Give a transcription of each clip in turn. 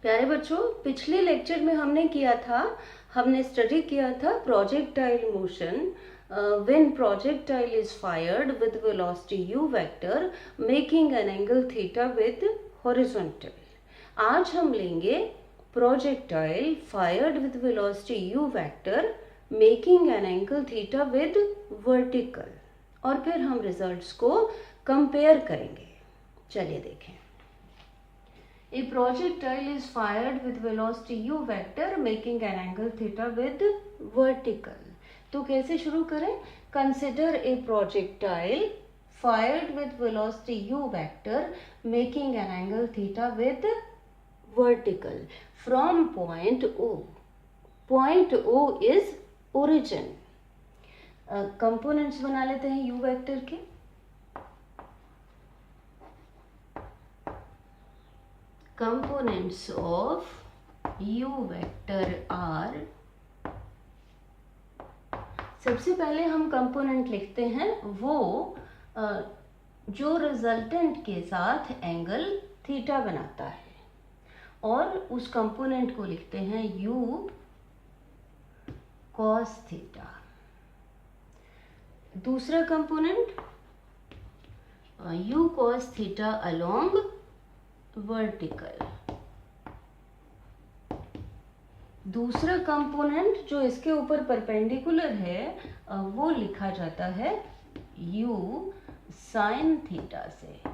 प्यारे बच्चों, पिछले लेक्चर में हमने स्टडी किया था projectile motion when projectile is fired with velocity u vector making an angle theta with horizontal. आज हम लेंगे projectile fired with velocity u vector making an angle theta with vertical और फिर हम रिजल्ट्स को कंपेयर करेंगे। चलिए देखें। A projectile is fired with velocity u vector making an angle theta with vertical. तो कैसे शुरू करें? Consider a projectile fired with velocity u vector making an angle theta with vertical from point O. Point O is origin. Components बना लेते हैं u vector के। Components of u vector are, सबसे पहले हम कंपोनेंट लिखते हैं वो जो रिजल्टेंट के साथ एंगल थीटा बनाता है और उस कंपोनेंट को लिखते हैं u cos थीटा। दूसरा component u cos theta along vertical. दूसरा कंपोनेंट जो इसके ऊपर परपेंडिकुलर है वो लिखा जाता है u sin थीटा से।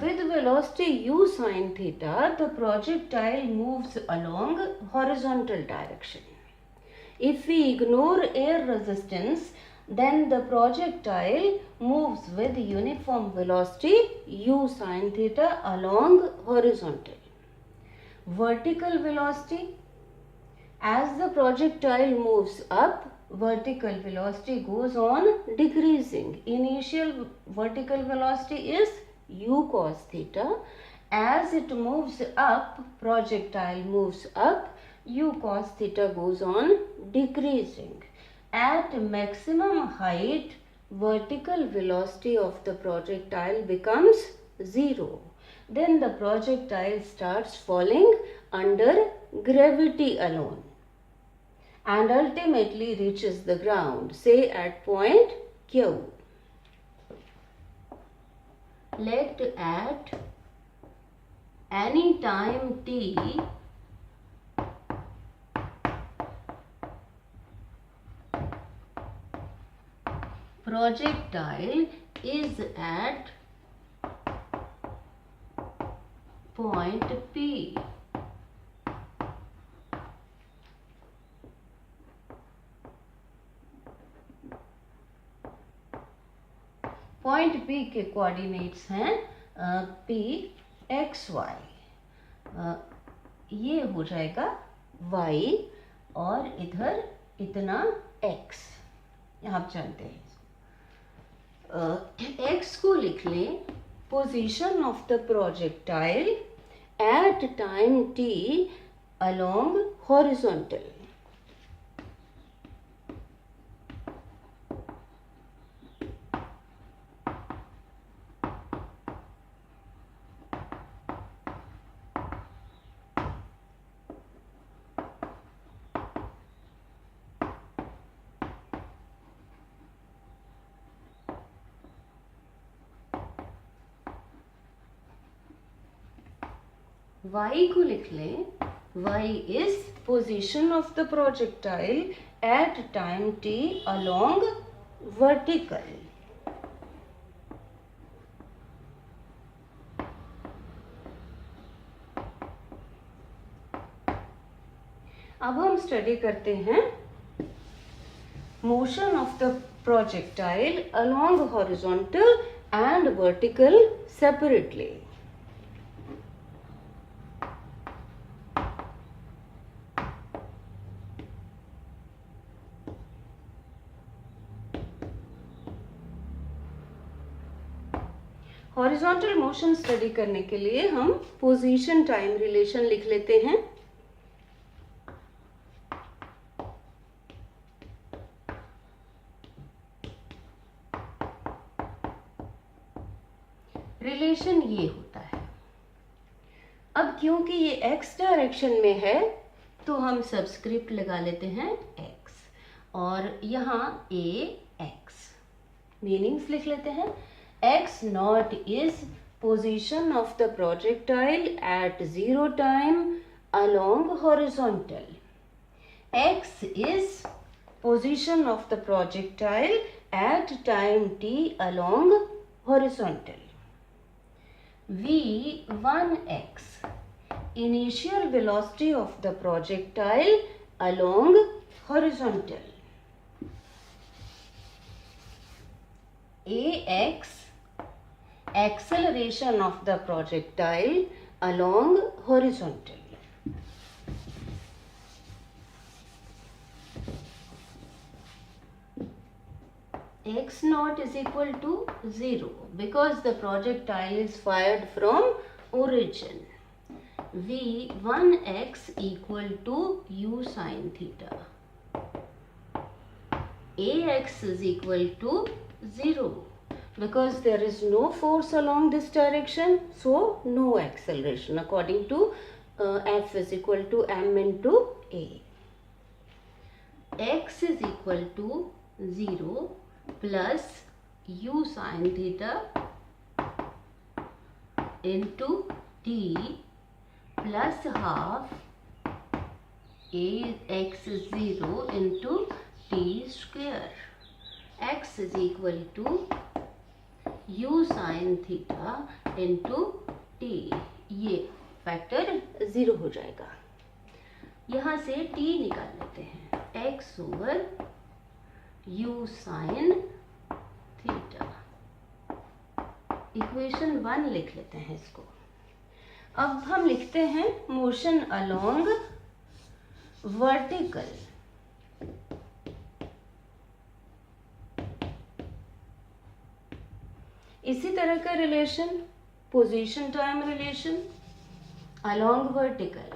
With velocity u sin theta, the projectile moves along horizontal direction. If we ignore air resistance, then the projectile moves with uniform velocity u sin theta along horizontal. Vertical velocity, as the projectile moves up, vertical velocity goes on decreasing. Initial vertical velocity is u cos theta. As it moves up, projectile moves up, u cos theta goes on decreasing. At maximum height, vertical velocity of the projectile becomes 0. Then the projectile starts falling under gravity alone and ultimately reaches the ground, say at point Q. Let at any time t projectile is at point P. Point P के coordinates हैं P x y। ये हो जाएगा y और इधर इतना x, आप जानते हैं। x को लिख लें position of the projectile at time t along horizontal. y को लिख लें, y is position of the projectile at time t along vertical. अब हम स्टडी करते हैं motion of the projectile along horizontal and vertical separately. Horizontal motion study करने के लिए हम पोजीशन टाइम रिलेशन लिख लेते हैं। रिलेशन ये होता है। अब क्योंकि ये x डायरेक्शन में है तो हम सबस्क्रिप्ट लगा लेते हैं x और यहाँ a x, मीनिंग्स लिख लेते हैं। x not is position of the projectile eight 0 time along horizontal. x is position of the projectile at time t along horizontal. v1x initial velocity of the projectile along horizontal. ax acceleration of the projectile along horizontal. x naught is equal to 0 because the projectile is fired from origin. v1x equal to u sin theta. ax is equal to 0 because there is no force along this direction, so no acceleration according to F is equal to m into a. X is equal to 0 plus u sin theta into t plus half ax is 0 into t square. X is equal to u sin theta into t. ये factor 0 हो जाएगा। यहाँ से t निकाल लेते हैं, x over u sin theta. Equation 1 लिख लेते हैं इसको। अब हम लिखते हैं मोशन अलोंग वर्टिकल। इसी तरह का relation position time relation along vertical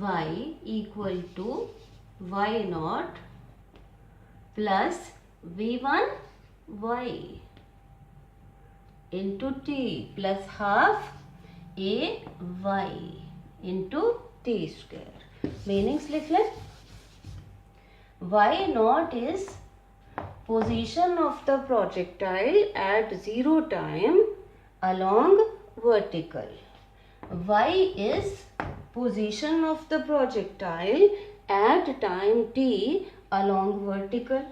y equal to y not plus v1 y into t plus half a y into t square. Meanings लिख लें। y not is position of the projectile at 0 time along vertical. Y is position of the projectile at time t along vertical.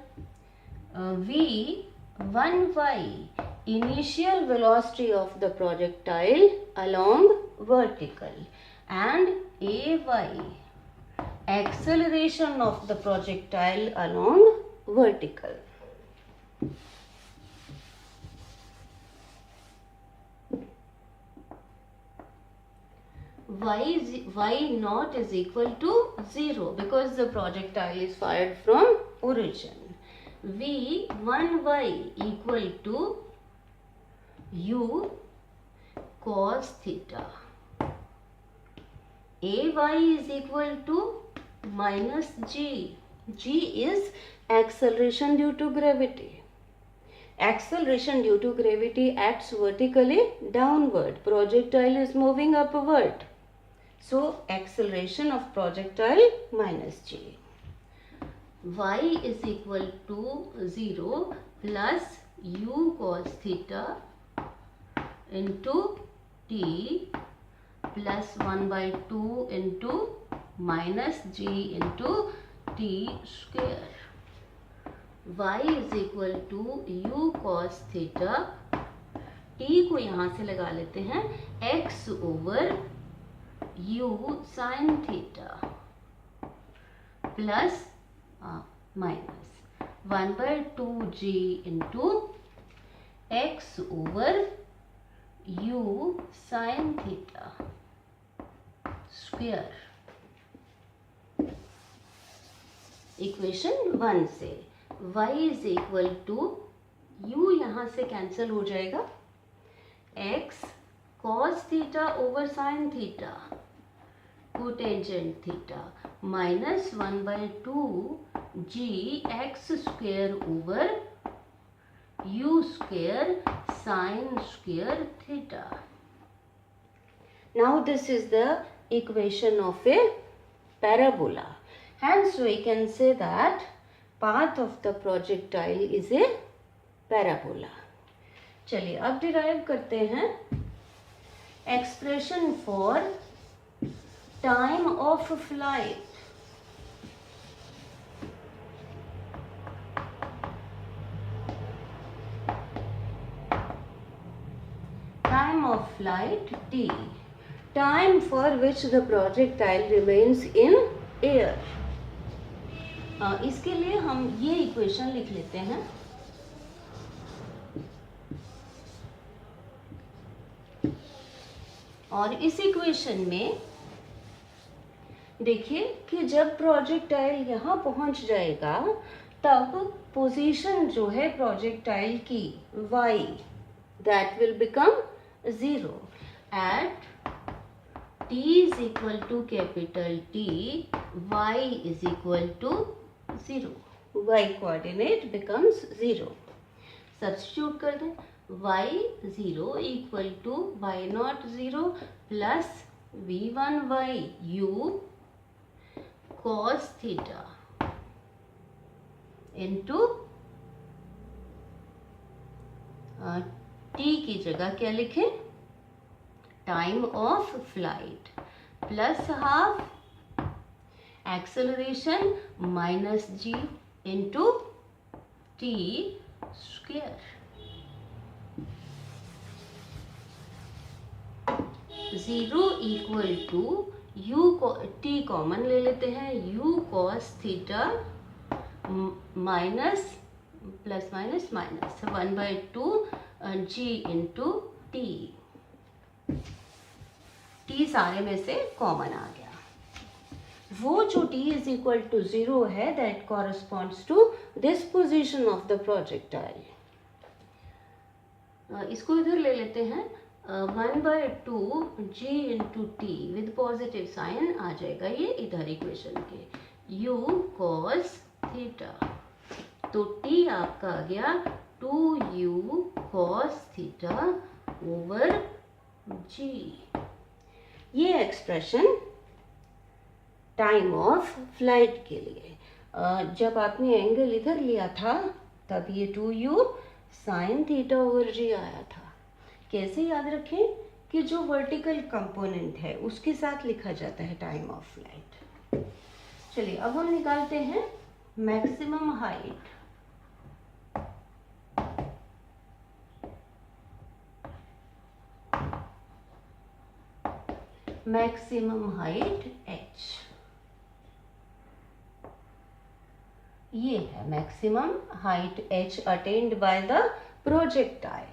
v1y initial velocity of the projectile along vertical and ay acceleration of the projectile along vertical. y naught is equal to 0 because the projectile is fired from origin. v1y equal to u cos theta. ay is equal to minus g. G is acceleration due to gravity. Acceleration due to gravity acts vertically downward. Projectile is moving upward. So acceleration of projectile minus g. Y is equal to 0 plus u cos theta into t plus 1 by 2 into minus g into t square. y is equal to u cos theta, t को यहाँ से लगा लेते हैं, x over u sin theta plus minus 1 by 2g into x over u sin theta square. Equation 1 से y is equal to u यहाँ से cancel हो जाएगा, x cos theta over sine theta cotangent theta minus 1 by 2 g x square over u square sine square theta. Now this is the equation of a parabola. Hence we can say that path of the projectile is a parabola. चलिए अब derive करते हैं expression for time of flight. Time of flight t, time for which the projectile remains in air. इसके लिए हम ये equation लिख लेते हैं. और इस इक्वेशन में देखिए कि जब प्रोजेक्टाइल यहाँ पहुंच जाएगा तब पोजीशन जो है प्रोजेक्टाइल की y, that will become 0 at t is equal to capital T, y is equal to 0. y coordinate becomes 0. Substitute कर दें. y 0 equal to y naught 0 plus v1y u cos theta into t की जगह क्या लिखें? Time of flight plus half acceleration minus g into t square. 0 equal to u को t common ले लेते हैं, u cos theta minus plus minus minus 1/2 g into t. t सारे में से कॉमन आ गया. वो जो t इज इक्वल टू 0 है that corresponds to this position of the projectile. इसको इधर ले लेते हैं. 1/2 g into t with positive sign आ जाएगा ये इधर इक्वेशन के. u cos थीटा, तो t आपका आ गया 2u cos theta over g. ये एक्सप्रेशन टाइम ऑफ फ्लाइट के लिए. जब आपने एंगल इधर लिया था तब ये 2u sine theta over g आया था. कैसे याद रखें कि जो वर्टिकल कंपोनेंट है उसके साथ लिखा जाता है टाइम ऑफ फ्लाइट. चलिए अब हम निकालते हैं maximum height. Maximum height h. ये है maximum height h attend by the projectile.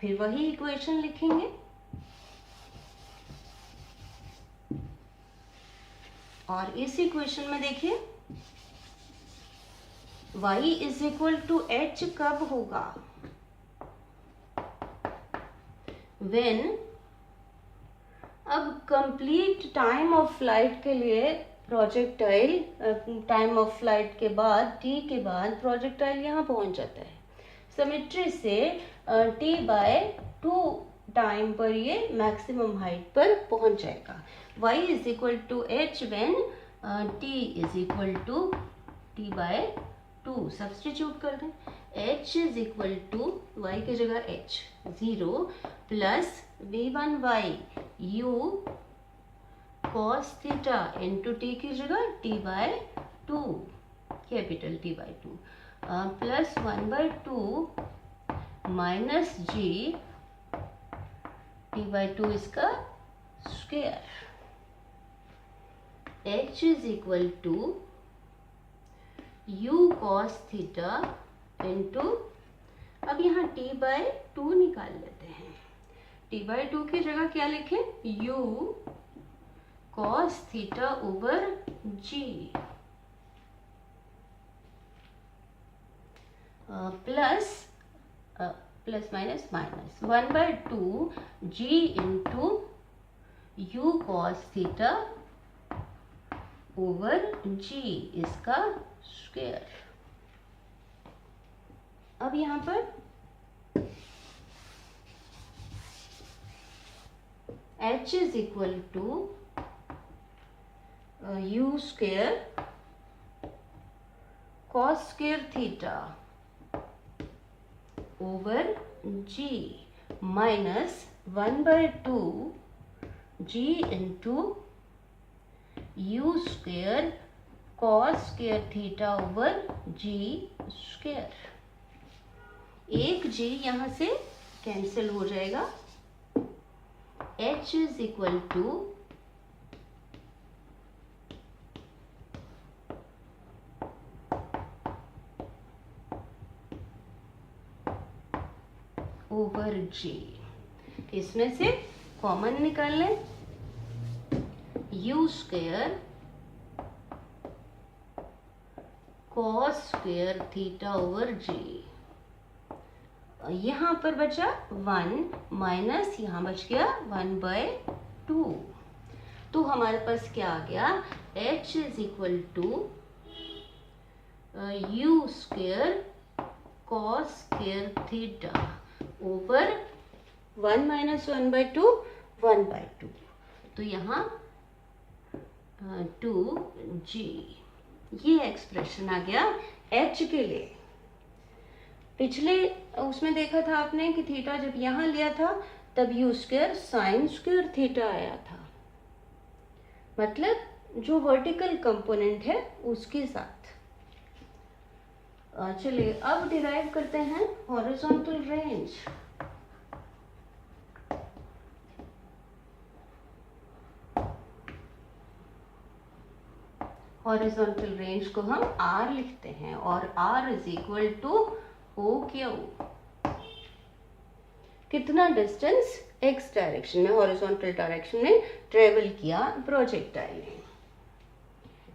फिर वही इक्वेशन लिखेंगे. और इस इक्वेशन में देखिए y is equal to h कब होगा? व्हेन, अब कंप्लीट टाइम ऑफ फ्लाइट के लिए प्रोजेक्टाइल टाइम ऑफ फ्लाइट के बाद t के बाद प्रोजेक्टाइल यहाँ पहुंच जाता है. सिमेट्री से t/2 टाइम पर ये मैक्सिमम हाइट पर पहुंच जाएगा. y is equal to h when t is equal to t/2. Substitute कर दें. h is equal to y की जगह h 0 plus v1y u cos theta into t की जगह t/2 capital t/2 plus 1/2 minus g t/2 इसका square. h is equal to u cos theta into, अब यहाँ t/2 निकाल लेते हैं. t/2 की जगह क्या लिखें? u cos theta over g plus minus minus 1/2 g into u cos theta over g इसका स्क्वायर. अब यहाँ पर H is equal to u square cos square theta over g minus 1 by 2 g into u square cos square theta over g square. एक g यहाँ से cancel हो जाएगा. H is equal to over g. इसमें से common निकाल लें. u square cos square theta over g. यहाँ पर बचा 1 माइनस यहाँ बच गया 1/2. तो हमारे पास क्या आ गया? H is equal to u square cos square theta over 1 minus 1/2 1/2. तो यहाँ 2g. ये एक्सप्रेशन आ गया h के लिए. पिछले उसमें देखा था आपने कि थीटा जब यहाँ लिया था तब u square sine square theta आया था. मतलब जो वर्टिकल कंपोनेंट है उसके साथ. चलिए अब डिराइव करते हैं हॉरिजॉन्टल रेंज. हॉरिजॉन्टल रेंज को हम R लिखते हैं और R is equal to OQ. कितना डिस्टेंस x डायरेक्शन में, हॉरिजॉन्टल डायरेक्शन में ट्रेवल किया प्रोजेक्टाइल ने.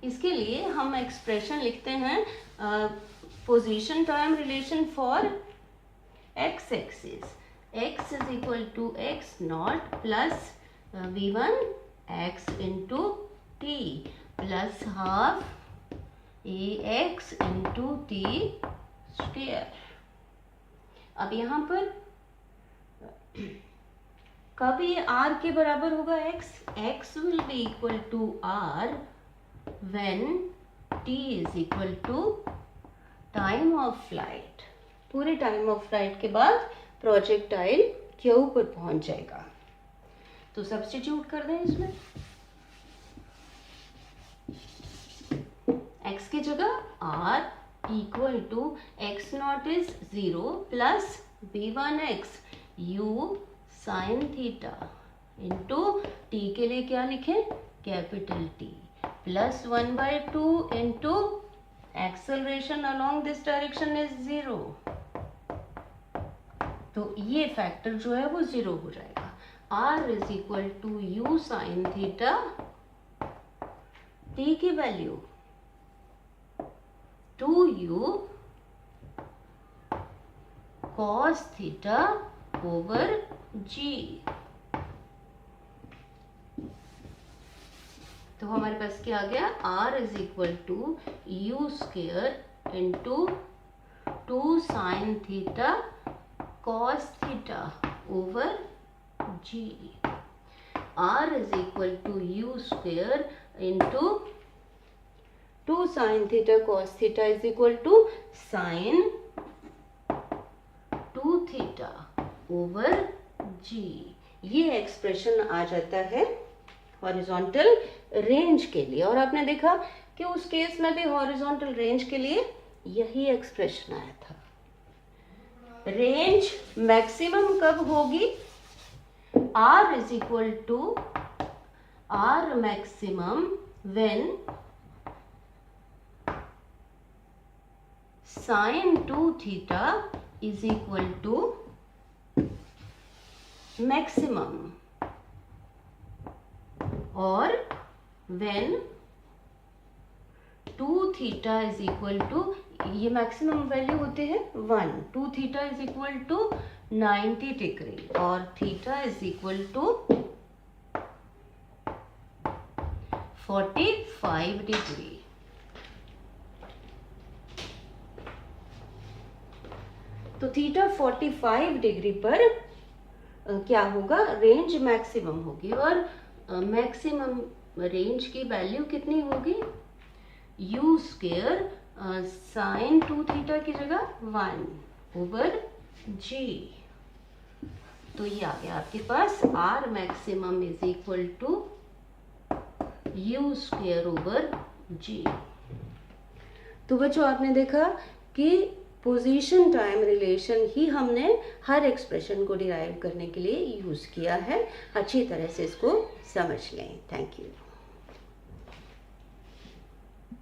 इसके लिए हम एक्सप्रेशन लिखते हैं position time relation for x axis. x is equal to x not plus v1 x into t plus half ax into t square. अब यहाँ पर कब ये r के बराबर होगा x will be equal to r when t is equal to time of flight. पूरे time of flight के बाद प्रोजेक्टाइल क्यू पर पहुंच जाएगा. तो सब्स्टिट्यूट कर दें इसमें. x की जगह r equal to x not is 0 plus v1x u sine theta into t के लिए क्या लिखें? Capital T plus 1/2 into acceleration along this direction is 0. तो ये फैक्टर जो है वो 0 हो जाएगा. r is equal to u sine theta. t की value 2u cos theta over g. तो हमारे पास क्या आ गया? r is equal to u square into 2 sine theta cos theta over g. r is equal to u square into 2 sine theta cos theta is equal to sine 2 theta over g. ये expression आ जाता है horizontal range के लिए. और आपने देखा कि उस केस में भी हॉरिजॉन्टल रेंज के लिए यही एक्सप्रेशन आया था. रेंज मैक्सिमम कब होगी? r is equal to r maximum when sine 2 theta is equal to maximum, और when 2 theta is equal to, ये मैक्सिमम वैल्यू होते हैं 1. 2 theta is equal to 90 degree और theta is equal to 45 degree. तो theta 45 degree पर क्या होगा, range maximum होगी। और मैक्सिमम रेंज की वैल्यू कितनी होगी, u स्क्वायर साइन 2 थीटा की जगह 1/g। तो ये आ गया आपके पास r maximum is equal to u square over g। तो बच्चों आपने देखा कि पोजीशन टाइम रिलेशन ही हमने हर एक्सप्रेशन को डिराइव करने के लिए यूज़ किया है। अच्छी तरह से इसको समझ लें। Thank you.